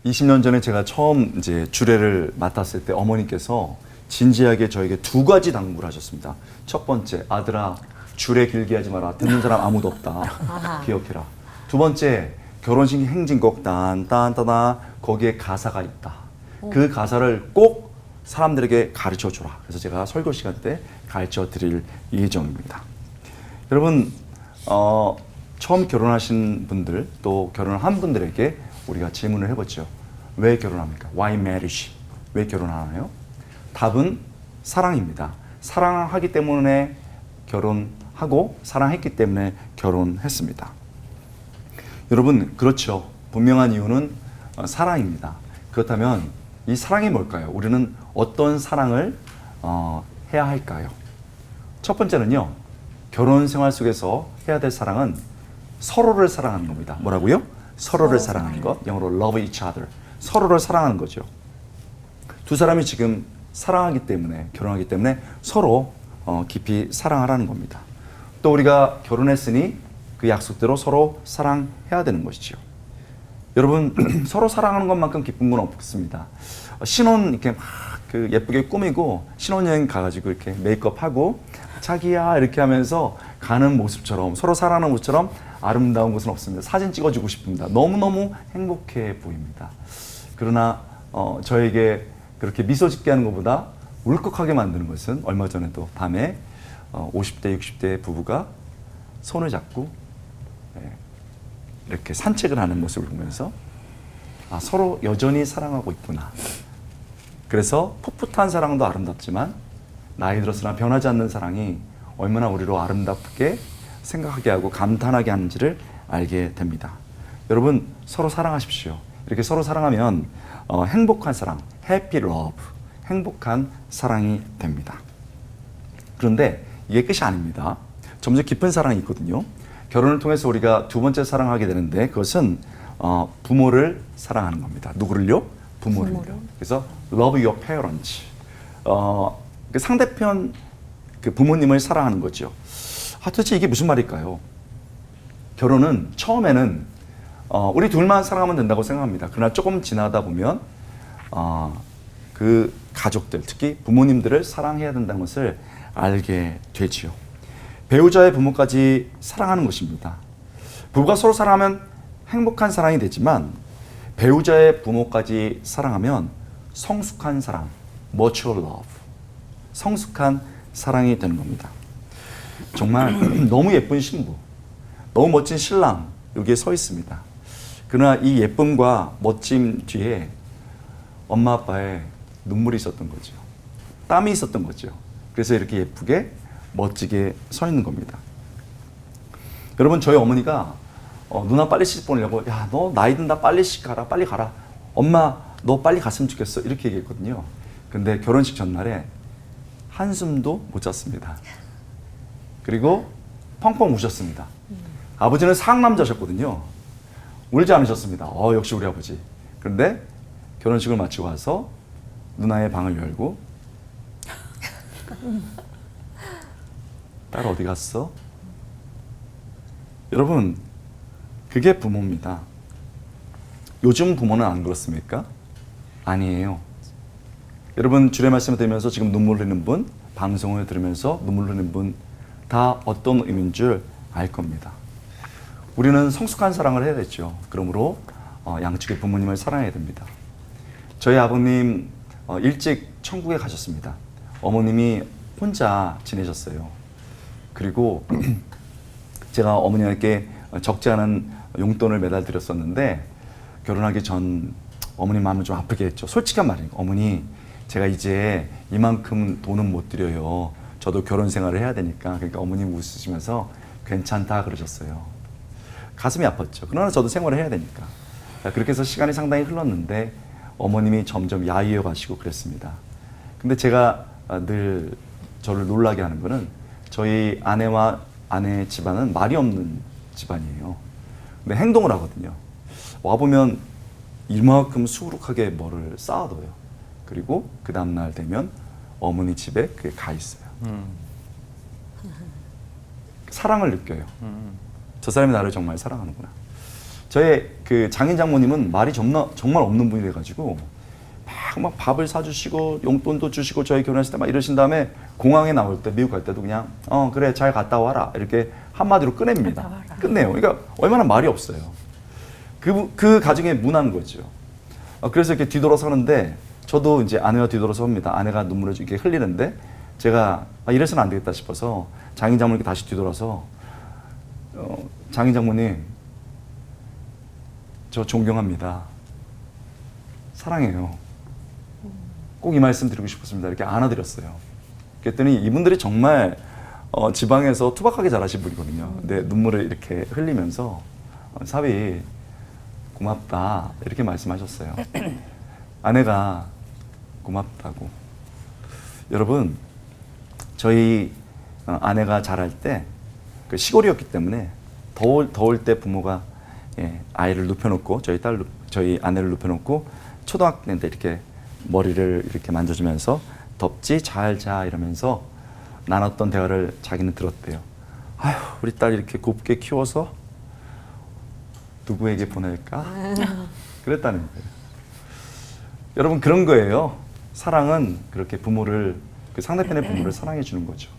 20년 전에 제가 처음 이제 주례를 맡았을 때 어머니께서 진지하게 저에게 두 가지 당부를 하셨습니다. 첫 번째, 아들아, 주례 길게 하지 마라. 듣는 사람 아무도 없다. 기억해라. 두 번째, 결혼식 행진곡 딴딴따다 거기에 가사가 있다. 그 가사를 꼭 사람들에게 가르쳐 주라. 그래서 제가 설교 시간 때 가르쳐 드릴 예정입니다. 여러분, 처음 결혼하신 분들 또 결혼을 한 분들에게 우리가 질문을 해보죠. 왜 결혼합니까? Why marriage? 왜 결혼하나요? 답은 사랑입니다. 사랑하기 때문에 결혼하고 사랑했기 때문에 결혼했습니다. 여러분, 그렇죠. 분명한 이유는 사랑입니다. 그렇다면 이 사랑이 뭘까요? 우리는 어떤 사랑을 해야 할까요? 첫 번째는요, 결혼 생활 속에서 해야 될 사랑은 서로를 사랑하는 겁니다. 뭐라고요? 서로를 사랑하는 것. 영어로 love each other. 서로를 사랑하는 거죠. 두 사람이 지금 사랑하기 때문에, 결혼하기 때문에 서로 깊이 사랑하라는 겁니다. 또 우리가 결혼했으니 그 약속대로 서로 사랑해야 되는 것이죠. 여러분, 서로 사랑하는 것만큼 기쁜 건 없습니다. 신혼 이렇게 막 그 예쁘게 꾸미고 신혼여행 가가지고 이렇게 메이크업하고 자기야 이렇게 하면서 가는 모습처럼, 서로 사랑하는 모습처럼 아름다운 것은 없습니다. 사진 찍어주고 싶습니다. 너무너무 행복해 보입니다. 그러나 저에게 그렇게 미소 짓게 하는 것보다 울컥하게 만드는 것은 얼마 전에도 밤에 50대, 60대 부부가 손을 잡고 이렇게 산책을 하는 모습을 보면서 서로 여전히 사랑하고 있구나. 그래서 풋풋한 사랑도 아름답지만 나이 들었으나 변하지 않는 사랑이 얼마나 우리로 아름답게 생각하게 하고 감탄하게 하는지를 알게 됩니다. 여러분, 서로 사랑하십시오. 이렇게 서로 사랑하면 행복한 사랑, happy love, 행복한 사랑이 됩니다. 그런데 이게 끝이 아닙니다. 점점 깊은 사랑이 있거든요. 결혼을 통해서 우리가 두 번째 사랑하게 되는데 그것은 부모를 사랑하는 겁니다. 누구를요? 부모를요. 그래서 love your parents. 그 상대편 그 부모님을 사랑하는 거죠. 도대체 이게 무슨 말일까요? 결혼은 처음에는 우리 둘만 사랑하면 된다고 생각합니다. 그러나 조금 지나다 보면 그 가족들, 특히 부모님들을 사랑해야 된다는 것을 알게 되지요. 배우자의 부모까지 사랑하는 것입니다. 부부가 서로 사랑하면 행복한 사랑이 되지만 배우자의 부모까지 사랑하면 성숙한 사랑, mature love, 성숙한 사랑이 되는 겁니다. 정말 너무 예쁜 신부, 너무 멋진 신랑 여기에 서 있습니다. 그러나 이 예쁨과 멋짐 뒤에 엄마 아빠의 눈물이 있었던 거죠. 땀이 있었던 거죠. 그래서 이렇게 예쁘게 멋지게 서 있는 겁니다. 여러분, 저희 어머니가 누나 빨리 시집 보내려고, 야, 너 나이 든다, 빨리 시집 가라, 빨리 가라. 엄마, 너 빨리 갔으면 좋겠어. 이렇게 얘기했거든요. 근데 결혼식 전날에 한숨도 못 잤습니다. 그리고 펑펑 우셨습니다. 아버지는 상남자셨거든요. 울지 않으셨습니다. 역시 우리 아버지. 그런데 결혼식을 마치고 와서 누나의 방을 열고 딸 어디 갔어? 여러분, 그게 부모입니다. 요즘 부모는 안 그렇습니까? 아니에요. 여러분, 주례 말씀을 들으면서 지금 눈물 흘리는 분, 방송을 들으면서 눈물 흘리는 분 다 어떤 의미인 줄 알 겁니다. 우리는 성숙한 사랑을 해야 되죠. 그러므로 양측의 부모님을 사랑해야 됩니다. 저희 아버님 일찍 천국에 가셨습니다. 어머님이 혼자 지내셨어요. 그리고 제가 어머니에게 적지 않은 용돈을 매달 드렸었는데 결혼하기 전 어머님 마음을 좀 아프게 했죠. 솔직한 말이에요. 어머니, 제가 이제 이만큼 돈은 못 드려요. 저도 결혼 생활을 해야 되니까. 그러니까 어머님 웃으시면서 괜찮다 그러셨어요. 가슴이 아팠죠. 그러나 저도 생활을 해야 되니까. 그렇게 해서 시간이 상당히 흘렀는데 어머님이 점점 야위어 가시고 그랬습니다. 근데 제가 늘 저를 놀라게 하는 거는 저희 아내와 아내 집안은 말이 없는 집안이에요. 근데 행동을 하거든요. 와보면 이만큼 수룩하게 뭐를 쌓아둬요. 그리고 그 다음날 되면 어머니 집에 그게 가 있어요. 사랑을 느껴요. 저 사람이 나를 정말 사랑하는구나. 저의 그 장인 장모님은 말이 정말 없는 분이래가지고 막 밥을 사주시고 용돈도 주시고 저희 결혼했을 때 막 이러신 다음에 공항에 나올 때 미국 갈 때도 그냥 그래 잘 갔다 와라 이렇게 한마디로 끝냅니다. 끝내요. 그러니까 얼마나 말이 없어요. 그 가정의 문화인 거죠. 그래서 이렇게 뒤돌아서는데 저도 이제 아내가 뒤돌아섭니다. 아내가 눈물을 이렇게 흘리는데 제가 이래서는 안 되겠다 싶어서 장인 장모님께 다시 뒤돌아서 장인 장모님 저 존경합니다. 사랑해요. 꼭 이 말씀 드리고 싶었습니다. 이렇게 안아드렸어요. 그랬더니 이분들이 정말 지방에서 투박하게 자라신 분이거든요. 근데 눈물을 이렇게 흘리면서 사위 고맙다 이렇게 말씀하셨어요. 아내가 고맙다고. 여러분 저희 아내가 자랄 때 그 시골이었기 때문에 더울 때 부모가 아이를 눕혀놓고 저희 아내를 눕혀놓고 초등학생 때 이렇게 머리를 이렇게 만져주면서 덥지 잘 자 이러면서 나눴던 대화를 자기는 들었대요. 아휴 우리 딸 이렇게 곱게 키워서 누구에게 보낼까? 그랬다는 거예요. 여러분 그런 거예요. 사랑은 그렇게 부모를 그 상대편의 부모를 사랑해 주는 거죠.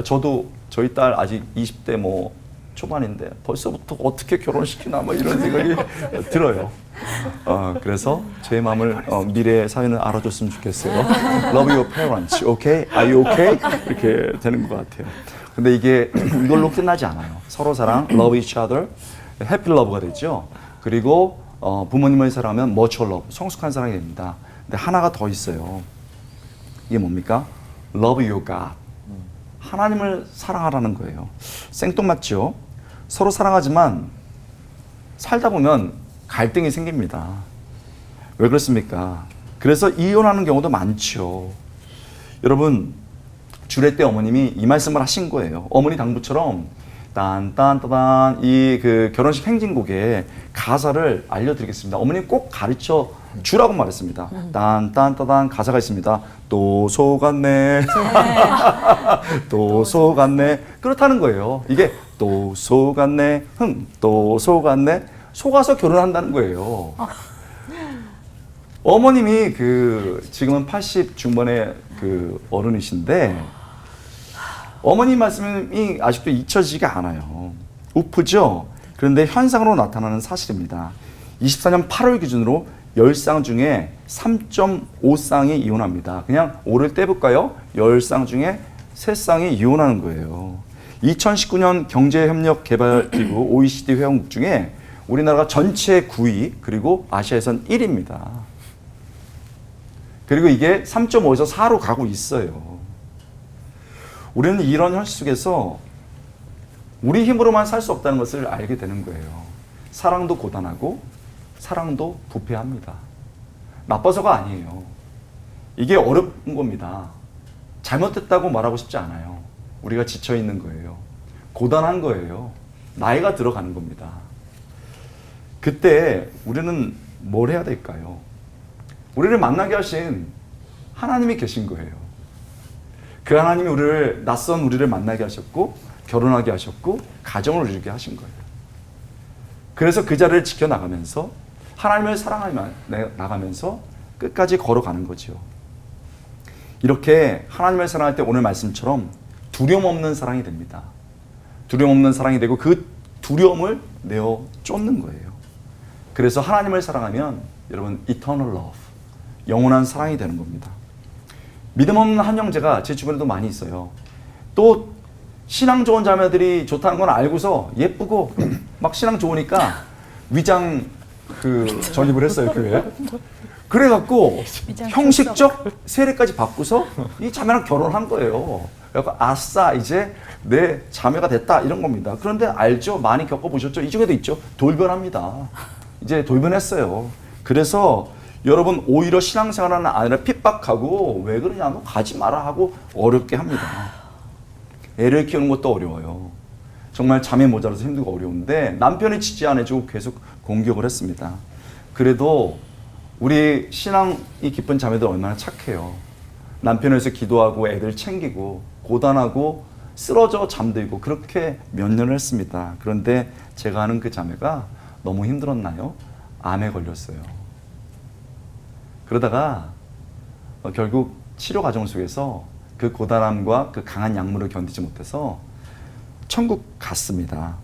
저도 저희 딸 아직 20대 뭐 초반인데 벌써부터 어떻게 결혼시키나 뭐 이런 생각이 들어요. 그래서 제 마음을 미래의 사회는 알아줬으면 좋겠어요. Love your parents, okay? Are you okay? 이렇게 되는 것 같아요. 근데 이게 이걸로 끝나지 않아요. 서로 사랑, love each other, happy love가 되죠. 그리고 부모님을 사랑하면 mutual love, 성숙한 사랑이 됩니다. 근데 하나가 더 있어요. 이게 뭡니까? Love your God. 하나님을 사랑하라는 거예요. 생뚱맞죠? 서로 사랑하지만 살다 보면 갈등이 생깁니다. 왜 그렇습니까? 그래서 이혼하는 경우도 많죠. 여러분 주례 때 어머님이 이 말씀을 하신 거예요. 어머니 당부처럼 딴딴따단 이 그 결혼식 행진곡의 가사를 알려드리겠습니다. 어머님 꼭 가르쳐 주라고 말했습니다. 딴딴따단 가사가 있습니다. 또 속았네. 또 속았네. 그렇다는 거예요. 이게 또 속았네. 또 속았네. 속아서 결혼한다는 거예요. 어머님이 지금은 80 중반의 어른이신데 어머님 말씀이 아직도 잊혀지지가 않아요. 우프죠? 그런데 현상으로 나타나는 사실입니다. 24년 8월 기준으로 10쌍 중에 3.5쌍이 이혼합니다. 그냥 5를 떼볼까요? 10쌍 중에 3쌍이 이혼하는 거예요. 2019년 경제협력개발기구 OECD 회원국 중에 우리나라가 전체 9위 그리고 아시아에선 1위입니다. 그리고 이게 3.5에서 4로 가고 있어요. 우리는 이런 현실 속에서 우리 힘으로만 살 수 없다는 것을 알게 되는 거예요. 사랑도 고단하고 사랑도 부패합니다. 나빠서가 아니에요. 이게 어려운 겁니다. 잘못됐다고 말하고 싶지 않아요. 우리가 지쳐있는 거예요. 고단한 거예요. 나이가 들어가는 겁니다. 그때 우리는 뭘 해야 될까요? 우리를 만나게 하신 하나님이 계신 거예요. 그 하나님이 낯선 우리를 만나게 하셨고 결혼하게 하셨고 가정을 이루게 하신 거예요. 그래서 그 자리를 지켜나가면서 하나님을 사랑하며 나가면서 끝까지 걸어가는 거죠. 이렇게 하나님을 사랑할 때 오늘 말씀처럼 두려움 없는 사랑이 됩니다. 두려움 없는 사랑이 되고 그 두려움을 내어 쫓는 거예요. 그래서 하나님을 사랑하면 여러분 eternal love, 영원한 사랑이 되는 겁니다. 믿음 없는 한 형제가 제 주변에도 많이 있어요. 또 신앙 좋은 자매들이 좋다는 건 알고서 예쁘고 막 신앙 좋으니까 위장 전입을 했어요, 교회에. 그래갖고 형식적 세례까지 받고서 이 자매랑 결혼한 거예요. 그래서 아싸 이제 내 자매가 됐다 이런 겁니다. 그런데 알죠? 많이 겪어보셨죠? 이 중에도 있죠. 돌변합니다. 이제 돌변했어요. 그래서 여러분 오히려 신앙생활하는 아내를 핍박하고 왜 그러냐 너 가지 마라 하고 어렵게 합니다. 애를 키우는 것도 어려워요. 정말 잠이 모자라서 힘들고 어려운데 남편이 지지 안 해주고 계속 공격을 했습니다. 그래도 우리 신앙이 깊은 자매들 얼마나 착해요. 남편을 위해서 기도하고 애들 챙기고 고단하고 쓰러져 잠들고 그렇게 몇 년을 했습니다. 그런데 제가 아는 그 자매가 너무 힘들었나요? 암에 걸렸어요. 그러다가 결국 치료 과정 속에서 그 고단함과 그 강한 약물을 견디지 못해서 천국 갔습니다.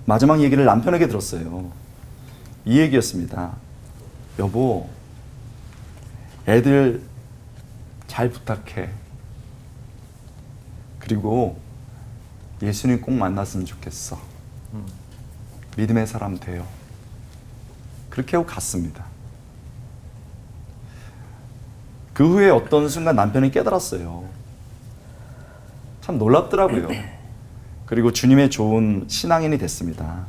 마지막 얘기를 남편에게 들었어요. 이 얘기였습니다. 여보, 애들 잘 부탁해. 그리고 예수님 꼭 만났으면 좋겠어. 믿음의 사람 돼요. 그렇게 하고 갔습니다. 그 후에 어떤 순간 남편이 깨달았어요. 참 놀랍더라고요. 그리고 주님의 좋은 신앙인이 됐습니다.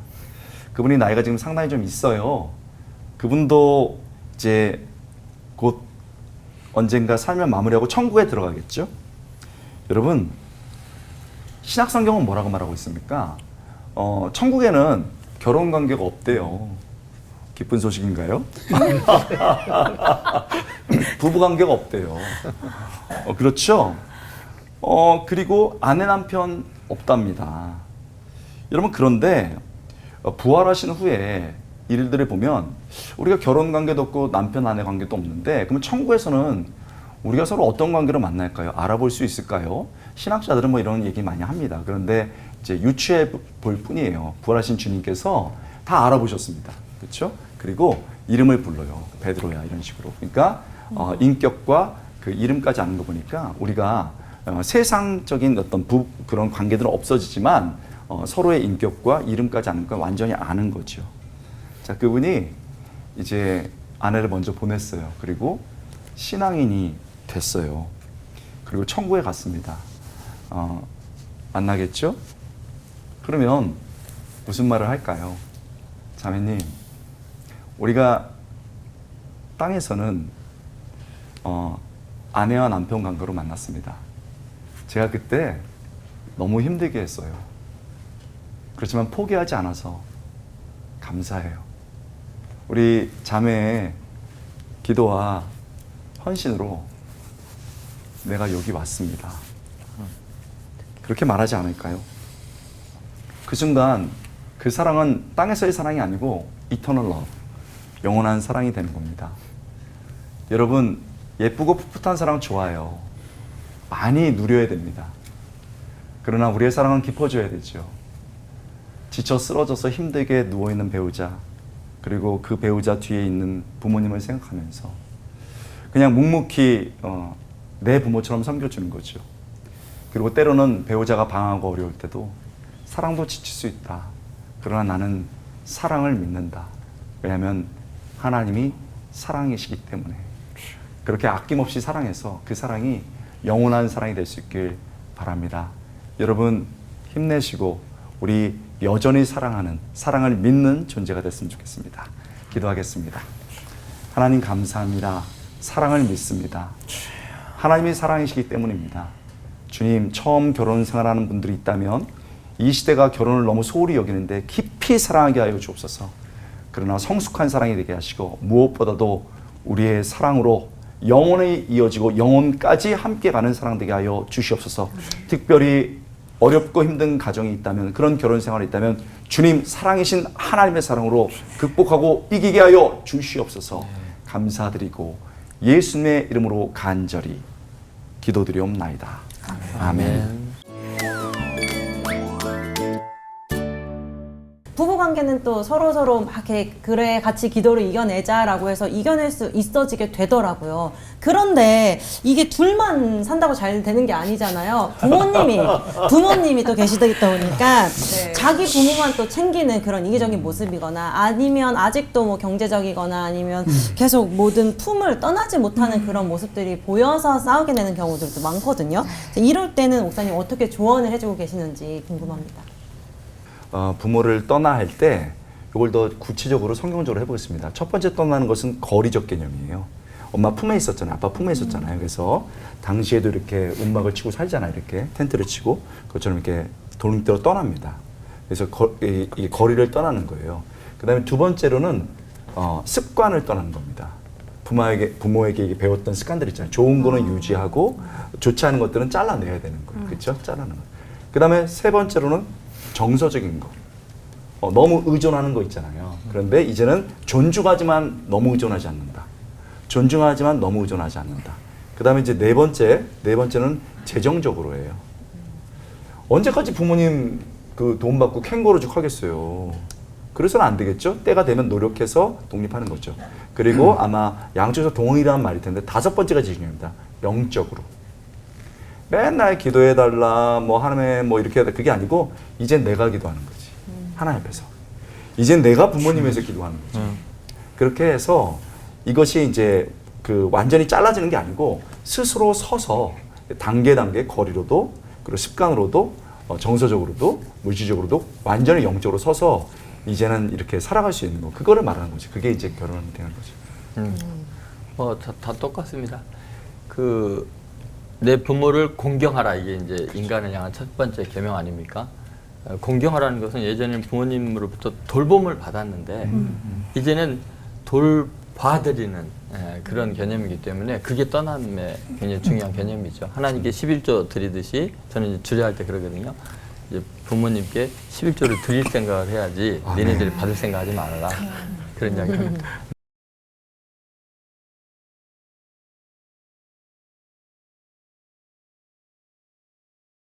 그분이 나이가 지금 상당히 좀 있어요. 그분도 이제 곧 언젠가 삶을 마무리하고 천국에 들어가겠죠? 여러분, 신약 성경은 뭐라고 말하고 있습니까? 천국에는 결혼 관계가 없대요. 기쁜 소식인가요? 부부 관계가 없대요. 그렇죠? 그리고 아내 남편 없답니다. 여러분, 그런데 부활하신 후에 일들을 보면 우리가 결혼 관계도 없고 남편 아내 관계도 없는데, 그러면 천국에서는 우리가 서로 어떤 관계로 만날까요? 알아볼 수 있을까요? 신학자들은 뭐 이런 얘기 많이 합니다. 그런데 이제 유추해 볼 뿐이에요. 부활하신 주님께서 다 알아보셨습니다. 그렇죠? 그리고 이름을 불러요. 베드로야, 이런 식으로. 그러니까 인격과 그 이름까지 아는 거 보니까 우리가 세상적인 어떤 그런 관계들은 없어지지만 서로의 인격과 이름까지 아는 건 완전히 아는 거죠. 자, 그분이 이제 아내를 먼저 보냈어요. 그리고 신앙인이 됐어요. 그리고 천국에 갔습니다. 만나겠죠? 그러면 무슨 말을 할까요? 자매님, 우리가 땅에서는 아내와 남편 관계로 만났습니다. 제가 그때 너무 힘들게 했어요. 그렇지만 포기하지 않아서 감사해요. 우리 자매의 기도와 헌신으로 내가 여기 왔습니다. 그렇게 말하지 않을까요? 그 순간 그 사랑은 땅에서의 사랑이 아니고 eternal love, 영원한 사랑이 되는 겁니다. 여러분, 예쁘고 풋풋한 사랑 좋아요. 많이 누려야 됩니다. 그러나 우리의 사랑은 깊어져야 되죠. 지쳐 쓰러져서 힘들게 누워있는 배우자, 그리고 그 배우자 뒤에 있는 부모님을 생각하면서 그냥 묵묵히 내 부모처럼 섬겨주는 거죠. 그리고 때로는 배우자가 방황하고 어려울 때도 사랑도 지칠 수 있다. 그러나 나는 사랑을 믿는다. 왜냐하면 하나님이 사랑이시기 때문에. 그렇게 아낌없이 사랑해서 그 사랑이 영원한 사랑이 될 수 있길 바랍니다. 여러분, 힘내시고 우리 여전히 사랑하는, 사랑을 믿는 존재가 됐으면 좋겠습니다. 기도하겠습니다. 하나님 감사합니다. 사랑을 믿습니다. 하나님이 사랑이시기 때문입니다. 주님, 처음 결혼 생활하는 분들이 있다면 이 시대가 결혼을 너무 소홀히 여기는데 깊이 사랑하게 하여 주옵소서. 그러나 성숙한 사랑이 되게 하시고 무엇보다도 우리의 사랑으로 영원히 이어지고 영혼까지 함께 가는 사랑 되게 하여 주시옵소서. 특별히 어렵고 힘든 가정이 있다면, 그런 결혼 생활이 있다면 주님 사랑이신 하나님의 사랑으로 극복하고 이기게 하여 주시옵소서. 감사드리고 예수님의 이름으로 간절히 기도드리옵나이다. 아멘. 부부관계는 또 서로서로 막 이렇게 그래 같이 기도를 이겨내자라고 해서 이겨낼 수 있어지게 되더라고요. 그런데 이게 둘만 산다고 잘 되는 게 아니잖아요. 부모님이 또 계시다 보니까 네. 자기 부모만 또 챙기는 그런 이기적인 모습이거나 아니면 아직도 뭐 경제적이거나 아니면 계속 모든 품을 떠나지 못하는 그런 모습들이 보여서 싸우게 되는 경우들도 많거든요. 이럴 때는 목사님 어떻게 조언을 해주고 계시는지 궁금합니다. 부모를 떠나 할 때 이걸 더 구체적으로 성경적으로 해보겠습니다. 첫 번째 떠나는 것은 거리적 개념이에요. 엄마 품에 있었잖아요. 아빠 품에 있었잖아요. 그래서 당시에도 이렇게 움막을 치고 살잖아요. 이렇게 텐트를 치고 그것처럼 이렇게 돌림대로 떠납니다. 그래서 이 거리를 떠나는 거예요. 그 다음에 두 번째로는 습관을 떠나는 겁니다. 부모에게 배웠던 습관들 있잖아요. 좋은 거는 유지하고 좋지 않은 것들은 잘라내야 되는 거예요. 그렇죠? 잘라내는 거. 그 다음에 세 번째로는 정서적인 거. 너무 의존하는 거 있잖아요. 그런데 이제는 존중하지만 너무 의존하지 않는다. 존중하지만 너무 의존하지 않는다. 그 다음에 이제 네 번째는 재정적으로예요. 언제까지 부모님 그 돈 받고 캥거루죽 하겠어요. 그래서는 안 되겠죠. 때가 되면 노력해서 독립하는 거죠. 그리고 아마 양쪽에서 동의라는 말일 텐데 다섯 번째가 중요합니다. 영적으로. 맨날 기도해달라, 뭐 하나님 뭐 이렇게 해야 돼. 그게 아니고 이젠 내가 기도하는 거지. 하나님 앞에서. 이젠 내가 부모님에서 기도하는 거죠. 그렇게 해서 이것이 이제 그 완전히 잘라지는 게 아니고 스스로 서서 단계 거리로도 그리고 습관으로도 정서적으로도 물질적으로도 완전히 영적으로 서서 이제는 이렇게 살아갈 수 있는 거 그거를 말하는 거지. 그게 이제 결혼이 되는 거죠. 다 똑같습니다. 내 부모를 공경하라 이게 이제 인간을 향한 첫 번째 계명 아닙니까? 공경하라는 것은 예전에는 부모님으로부터 돌봄을 받았는데 이제는 돌봐드리는 그런 개념이기 때문에 그게 떠남의 굉장히 중요한 개념이죠. 하나님께 11조 드리듯이 저는 이제 주례할 때 그러거든요. 이제 부모님께 11조를 드릴 생각을 해야지 니네들이 받을 생각하지 말아라. 그런 이야기입니다.